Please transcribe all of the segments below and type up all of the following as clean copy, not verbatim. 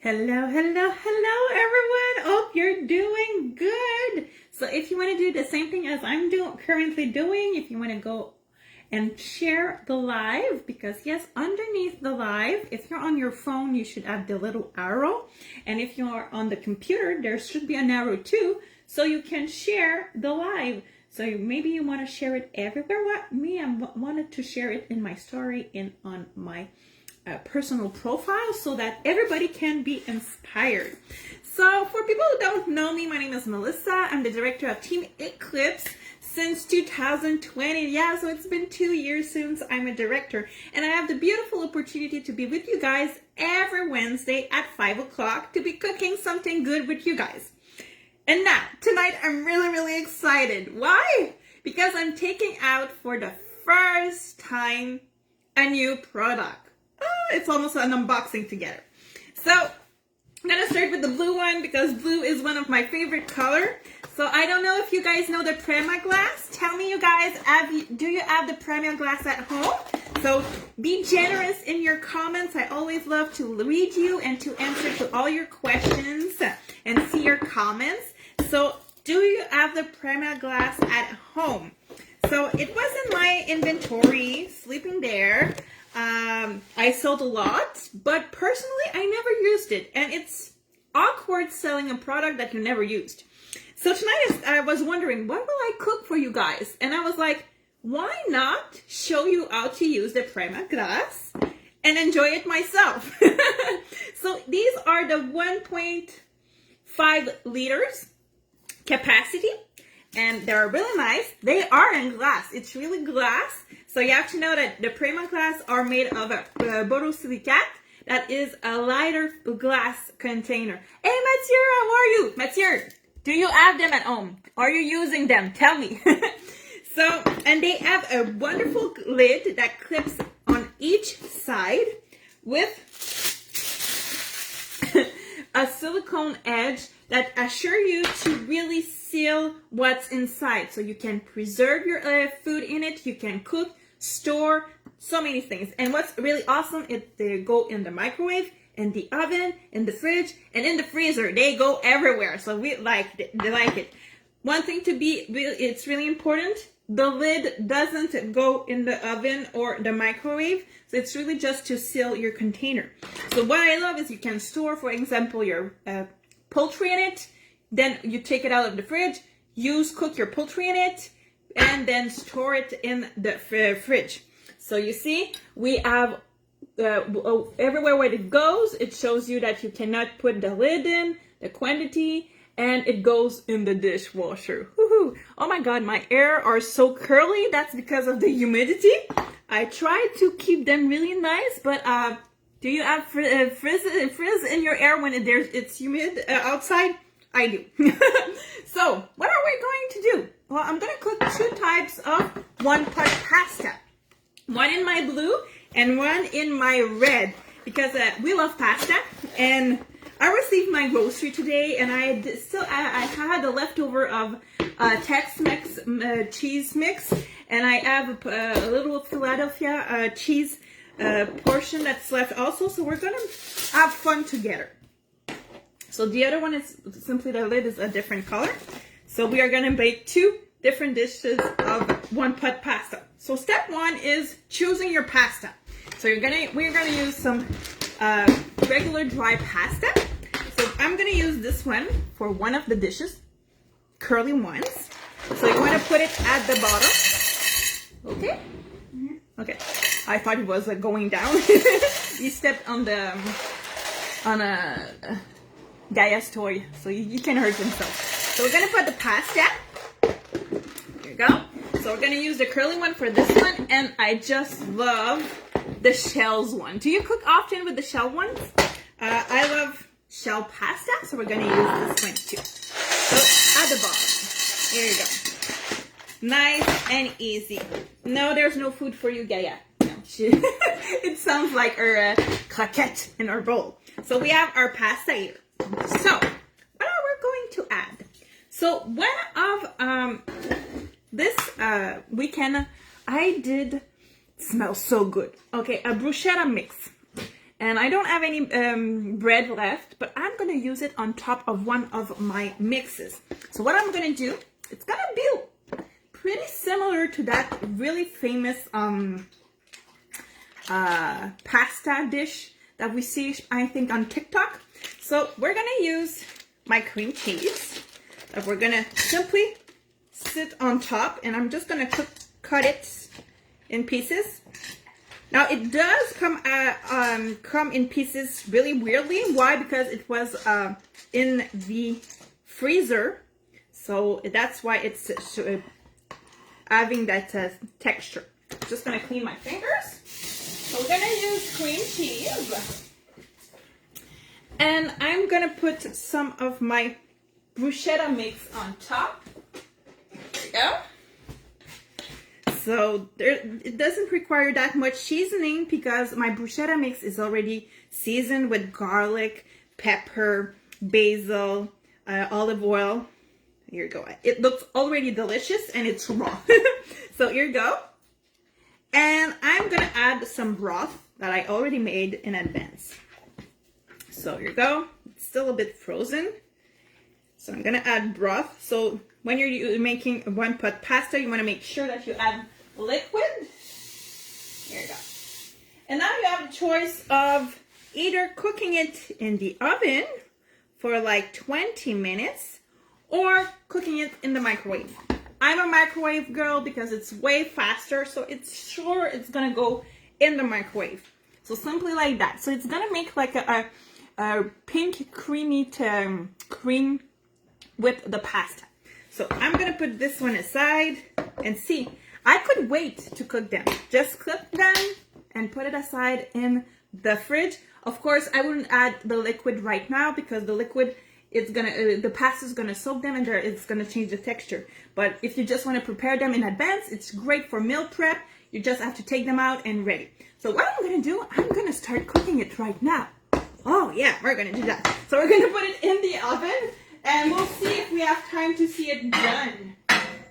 Hello, hello, hello, everyone. Hope you're doing good. So if you want to do the same thing as I'm currently doing, if you want to go and share the live, because yes, underneath the live, if you're on your phone, you should have the little arrow. And if you are on the computer, there should be an arrow too, so you can share the live. So maybe you want to share it everywhere. I wanted to share it in my story and on my personal profile so that everybody can be inspired. So for people who don't know me, my name is Melissa. I'm the director of Team Eclipse since 2020. Yeah, so it's been 2 years since I'm a director, and I have the beautiful opportunity to be with you guys every Wednesday at 5 o'clock to be cooking something good with you guys. And now, tonight, I'm really excited. Why? Because I'm taking out for the first time a new product. It's almost an unboxing together. So I'm gonna start with the blue one because blue is one of my favorite color. So I don't know if you guys know the premia glass. Tell me, you guys, do you have the premia glass at home? So be generous in your comments. I always love to read you and to answer to all your questions and see your comments. So do you have the premia glass at home? So it was in my inventory, sleeping there. I sold a lot, but personally, I never used it. And it's awkward selling a product that you never used. So tonight, I was wondering, what will I cook for you guys? And I was like, why not show you how to use the premia glass and enjoy it myself? So these are the 1.5 liters capacity. And they're really nice. They are in glass. It's really glass. So you have to know that the premia glass are made of a borosilicate. That is a lighter glass container. Hey, Mathieu, how are you? Mathieu, do you have them at home? Are you using them? Tell me. So, and they have a wonderful lid that clips on each side with a silicone edge that assure you to really seal what's inside. So you can preserve your food in it. You can cook, store, so many things. And what's really awesome is they go in the microwave, in the oven, in the fridge, and in the freezer. They go everywhere. So we like it. They like it. One thing it's really important. The lid doesn't go in the oven or the microwave. So it's really just to seal your container. So what I love is you can store, for example, your poultry in it. Then you take it out of the fridge, cook your poultry in it, and then store it in the fridge. So you see, we have everywhere where it goes, it shows you that you cannot put the lid in, the quantity, and it goes in the dishwasher. Woohoo! Oh my God, my hair are so curly. That's because of the humidity. I try to keep them really nice, but do you have frizz in your hair when it's humid outside? I do. So, what are we going to do? Well, I'm going to cook 2 types of one-pot pasta. One in my blue and one in my red. Because we love pasta. And I received my grocery today. And I had a leftover of Tex-Mex cheese mix. And I have a little Philadelphia cheese portion that's left also. So we're going to have fun together. So the other one is simply the lid is a different color. So we are going to bake 2 different dishes of one-pot pasta. So step 1 is choosing your pasta. So we're going to use some regular dry pasta. So I'm going to use this one for one of the dishes, curly ones. So you want to put it at the bottom. Okay? Okay. I thought it was going down. You stepped on a Gaia's toy, so you can hurt himself. So we're gonna put the pasta. Here you go. So we're gonna use the curly one for this one, and I just love the shells one. Do you cook often with the shell ones? I love shell pasta, so we're gonna use this one too. So at the bottom, here you go. Nice and easy. No, there's no food for you, Gaia. No, it sounds like her croquette in our bowl. So we have our pasta here. So, what are we going to add? So, one of this weekend, I did smell so good. Okay, a bruschetta mix. And I don't have any bread left, but I'm gonna use it on top of one of my mixes. So what I'm gonna do, it's gonna be pretty similar to that really famous pasta dish that we see, I think, on TikTok. So we're gonna use my cream cheese that we're gonna simply sit on top, and I'm just gonna cut it in pieces. Now it does come in pieces really weirdly. Why? Because it was in the freezer, so that's why it's having that texture. Just gonna clean my fingers. So we're gonna use cream cheese, and I'm gonna put some of my bruschetta mix on top. There we go. So it doesn't require that much seasoning because my bruschetta mix is already seasoned with garlic, pepper, basil, olive oil. Here you go. It looks already delicious and it's raw. So here you go. And I'm going to add some broth that I already made in advance. So here you go. It's still a bit frozen. So I'm going to add broth. So when you're making one pot pasta, you want to make sure that you add liquid. Here you go. And now you have a choice of either cooking it in the oven for like 20 minutes or cooking it in the microwave. I'm a microwave girl because it's way faster, so it's gonna go in the microwave. So simply like that. So it's gonna make like a pink creamy cream with the pasta. So I'm gonna put this one aside and see. I could wait to cook them. Just cook them and put it aside in the fridge. Of course, I wouldn't add the liquid right now because the liquid, it's gonna the pasta is gonna soak them and it's gonna change the texture. But if you just want to prepare them in advance, it's great for meal prep. You just have to take them out and ready. So what I'm gonna do, I'm gonna start cooking it right now. Oh yeah, we're gonna do that. So we're gonna put it in the oven and we'll see if we have time to see it done.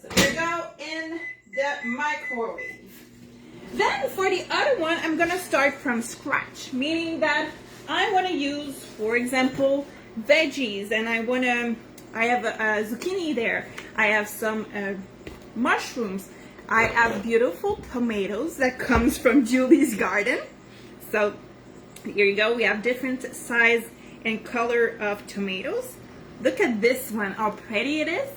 So here we go in the microwave. Then for the other one, I'm gonna start from scratch, meaning that I want to use, for example, veggies, and I have a zucchini there. I have some mushrooms. I have beautiful tomatoes that comes from Julie's garden. So here you go. We have different size and color of tomatoes. Look at this one, how pretty it is.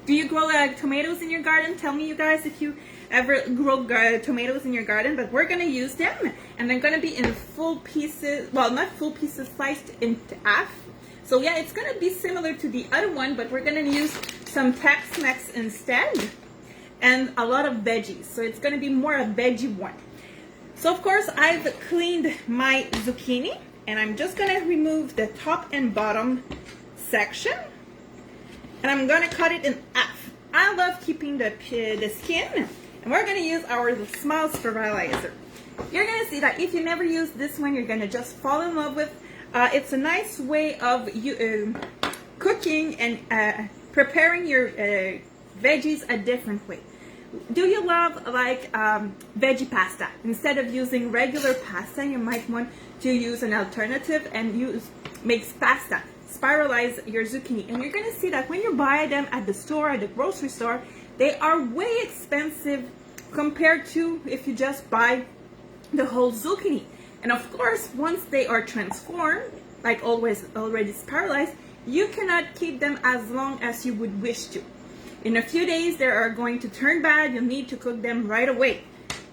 Do you grow tomatoes in your garden? Tell me, you guys, if you ever grow tomatoes in your garden. But we're gonna use them, and they're gonna be in full pieces. Well, not full pieces, sliced into half. So yeah, it's gonna be similar to the other one, but we're gonna use some Tex-Mex instead, and a lot of veggies. So it's gonna be more a veggie one. So of course, I've cleaned my zucchini, and I'm just gonna remove the top and bottom section, and I'm gonna cut it in half. I love keeping the skin, and we're gonna use our small sterilizer. You're gonna see that if you never use this one, you're gonna just fall in love with. It's a nice way of cooking and preparing your veggies a different way. Do you love like veggie pasta? Instead of using regular pasta, you might want to use an alternative and make pasta. Spiralize your zucchini, and you're gonna see that when you buy them at the store, at the grocery store, they are way expensive compared to if you just buy the whole zucchini. And of course, once they are transformed, like always already spiralized, you cannot keep them as long as you would wish to. In a few days, they are going to turn bad. You'll need to cook them right away.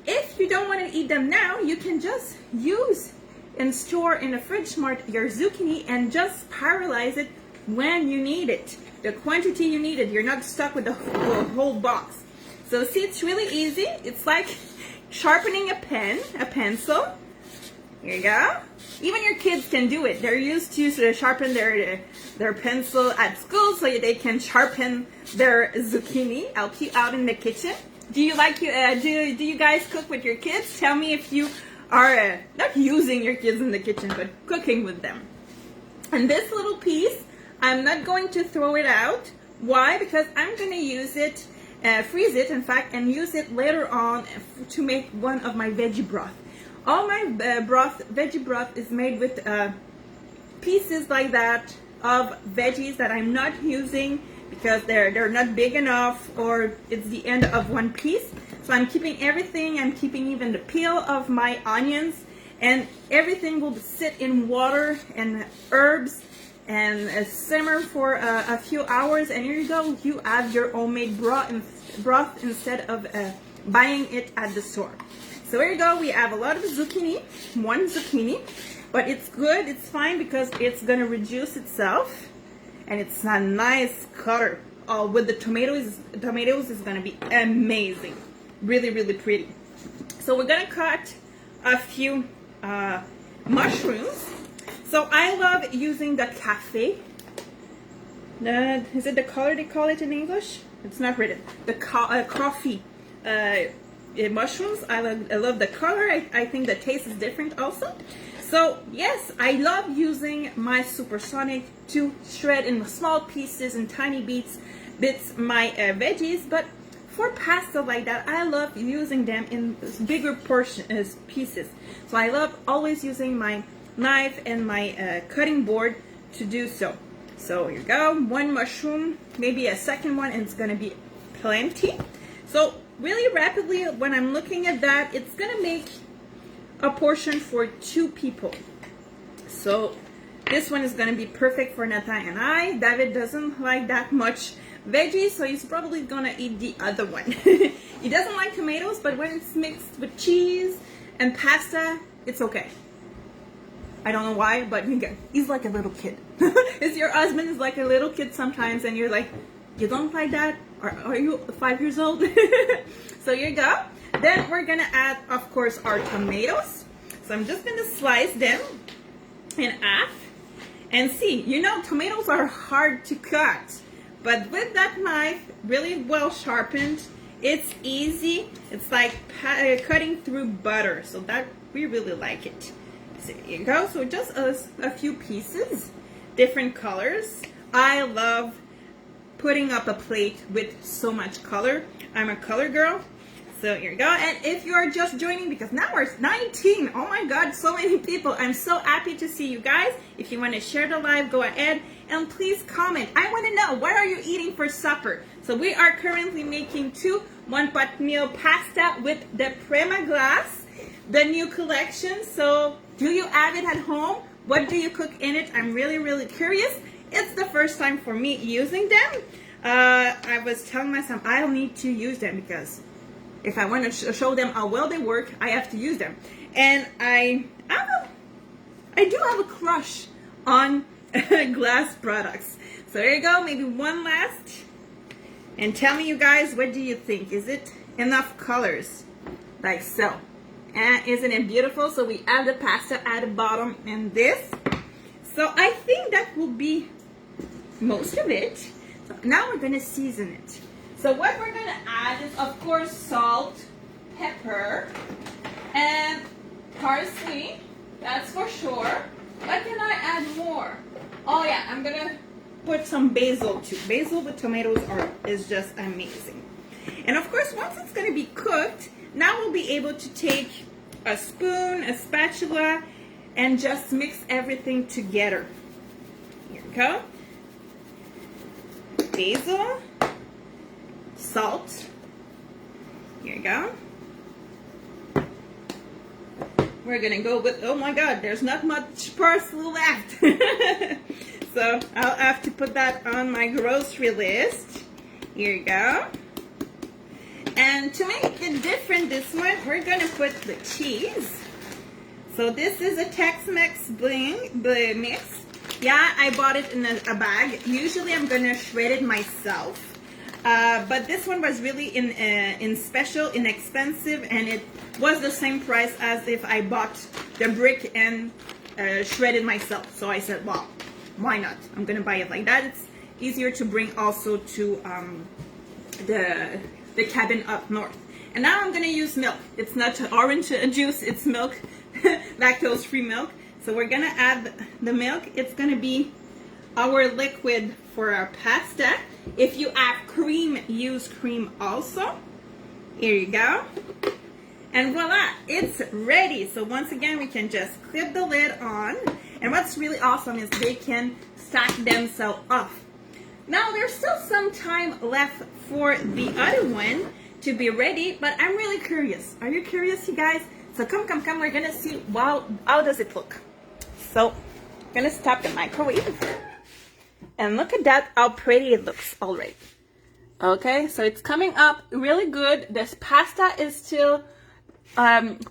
If you don't want to eat them now, you can just use and store in the fridge smart your zucchini and just spiralize it when you need it. The quantity you need it. You're not stuck with the whole box. So see, it's really easy. It's like sharpening a pencil. Here you go. Even your kids can do it. They're used to sharpen their pencil at school, so they can sharpen their zucchini. Help you out in the kitchen. Do you like do you guys cook with your kids? Tell me if you are not using your kids in the kitchen, but cooking with them. And this little piece, I'm not going to throw it out. Why? Because I'm going to use it, freeze it, in fact, and use it later on to make one of my veggie broth. all my veggie broth is made with pieces like that of veggies that I'm not using because they're not big enough, or it's the end of one piece. So I'm keeping everything. I'm keeping even the peel of my onions, and everything will sit in water and herbs and simmer for a few hours, and here you go. You have your homemade broth instead of buying it at the store. So here you go. We have a lot of zucchini, one zucchini, but it's good. It's fine because it's gonna reduce itself, and it's a nice color. Oh, with the tomatoes is gonna be amazing. Really, really pretty. So we're gonna cut a few mushrooms. So I love using the cafe. Is it the color they call it in English? It's not written. The coffee mushrooms. I love the color. I think the taste is different also. So yes, I love using my supersonic to shred in small pieces and tiny bits my veggies. But for pasta like that, I love using them in bigger pieces. So I love always using my knife and my cutting board to do so. So here you go, one mushroom, maybe a second one, and it's gonna be plenty. So really rapidly, when I'm looking at that, it's gonna make a portion for 2 people. So this one is gonna be perfect for Nathan and I. David doesn't like that much veggies, so he's probably gonna eat the other one. He doesn't like tomatoes, but when it's mixed with cheese and pasta, it's okay. I don't know why, but he's like a little kid. Is your husband is like a little kid sometimes, and you're like, you don't like that? Or are you 5 years old? So here you go. Then we're gonna add, of course, our tomatoes. So I'm just gonna slice them in half. And see, you know, tomatoes are hard to cut, but with that knife, really well sharpened, it's easy. It's like cutting through butter. So that, we really like it. So here you go. So just a few pieces, different colors. I love putting up a plate with so much color. I'm a color girl. So here you go. And if you are just joining, because now we're 19, oh my God, so many people. I'm so happy to see you guys. If you want to share the live, go ahead and please comment. I want to know, what are you eating for supper? So we are currently making 2 one-pot meal pasta with the Premia glass, the new collection. So do you have it at home? What do you cook in it? I'm really, really curious. It's the first time for me using them. I was telling myself I'll need to use them because if I want to show them how well they work, I have to use them. And I do have a crush on glass products. So there you go, maybe one last. And tell me, you guys, what do you think? Is it enough colors? Like so. And isn't it beautiful? So we have the pasta at the bottom and this. So I think that will be most of it. So now we're gonna season it. So what we're gonna add is, of course, salt, pepper, and parsley. That's for sure. What can I add more? Oh yeah, I'm gonna put some basil too. Basil with tomatoes is just amazing. And of course, once it's gonna be cooked, now we'll be able to take a spoon, a spatula, and just mix everything together. Here we go. Basil, salt. Here you go. We're gonna go with, oh my God, there's not much parsley left. So I'll have to put that on my grocery list. Here you go. And to make it different this one, we're gonna put the cheese. So this is a Tex-Mex mix. Yeah, I bought it in a bag. Usually I'm gonna shred it myself. But this one was really inexpensive, and it was the same price as if I bought the brick and shredded myself. So I said, well, why not? I'm gonna buy it like that. It's easier to bring also to the cabin up north. And now I'm gonna use milk. It's not orange juice, it's milk, lactose-free milk. So we're gonna add the milk. It's gonna be our liquid for our pasta. If you have cream, use cream also. Here you go. And voila, it's ready. So once again, we can just clip the lid on. And what's really awesome is they can stack themselves off. Now there's still some time left for the other one to be ready, but I'm really curious. Are you curious, you guys? So come, we're gonna see how does it look. So I'm gonna stop the microwave. And look at that, how pretty it looks already. Okay, so it's coming up really good. This pasta is still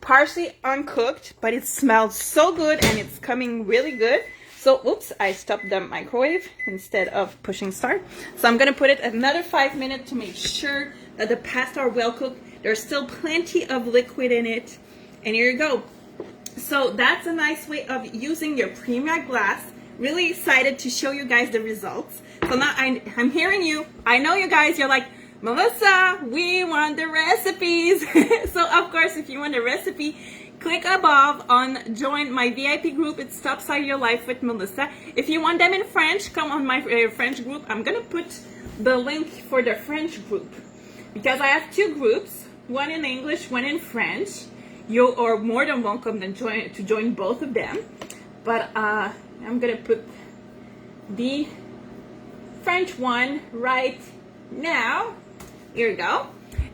partially uncooked, but it smells so good and it's coming really good. So, oops, I stopped the microwave instead of pushing start. So I'm gonna put it another 5 minutes to make sure that the pasta are well cooked. There's still plenty of liquid in it. And here you go. So that's a nice way of using your premia glass. Really excited to show you guys the results. So now I'm hearing you. I know you guys, you're like, Melissa, we want the recipes. So of course, if you want the recipe, click above on join my VIP group. It's Topside Your Life with Melissa. If you want them in French, come on my French group. I'm gonna put the link for the French group because I have two groups, one in English, one in French. You are more than welcome to join both of them. But I'm gonna put the French one right now. Here you go.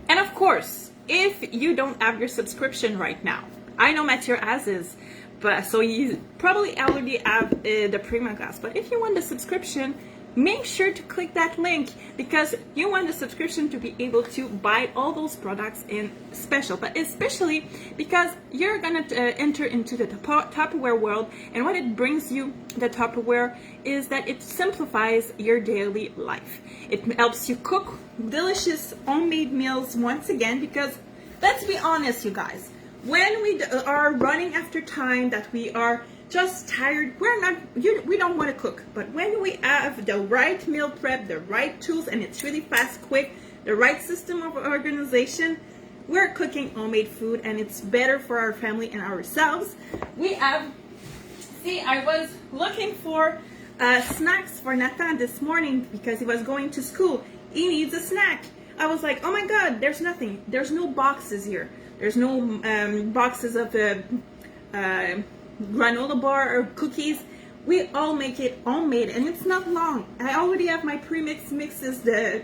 And of course, if you don't have your subscription right now, I know Mathieu has his, but so you probably already have the premium class. But if you want the subscription, make sure to click that link because you want the subscription to be able to buy all those products in special, but especially because you're gonna enter into the Tupperware world, and what it brings you, the Tupperware, is that it simplifies your daily life. It helps you cook delicious homemade meals once again, because let's be honest, you guys, when we are running after time, that we are just tired, we don't want to cook. But when we have the right meal prep, the right tools, and it's really fast, quick, the right system of organization, we're cooking homemade food, and it's better for our family and ourselves. We have, see, I was looking for snacks for Nathan this morning because he was going to school. He needs a snack. I was like, oh my God, there's nothing. There's no boxes here. There's no boxes of granola bar or cookies. We all make it homemade, and it's not long. I already have my pre-mixed mixes, the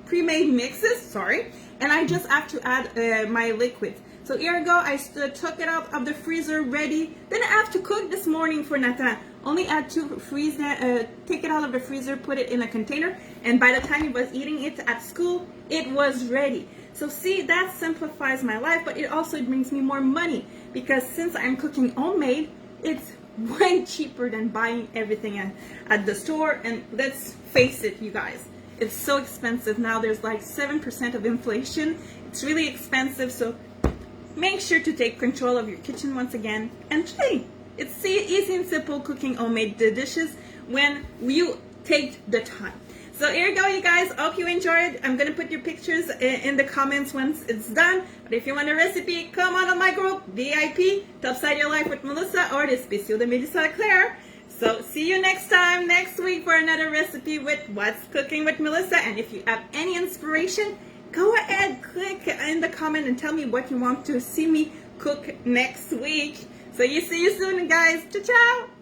pre-made mixes, sorry, and I just have to add my liquid. So here I go, I took it out of the freezer ready. Then I have to cook this morning for Nathan. Only had to take it out of the freezer, put it in a container, and by the time he was eating it at school, it was ready. So see, that simplifies my life, but it also brings me more money because since I'm cooking homemade, it's way cheaper than buying everything at the store. And let's face it, you guys, it's so expensive now. There's like 7% of inflation. It's really expensive. So make sure to take control of your kitchen once again and try. It's easy and simple cooking homemade dishes when you take the time. So here you go, you guys. Hope you enjoyed. I'm going to put your pictures in the comments once it's done. But if you want a recipe, come on my group, VIP, Topside Your Life with Melissa, or the Spéciaux de Melissa Claire. So see you next time, next week, for another recipe with What's Cooking with Melissa. And if you have any inspiration, go ahead, click in the comment and tell me what you want to see me cook next week. So see you soon, guys. Ciao, ciao.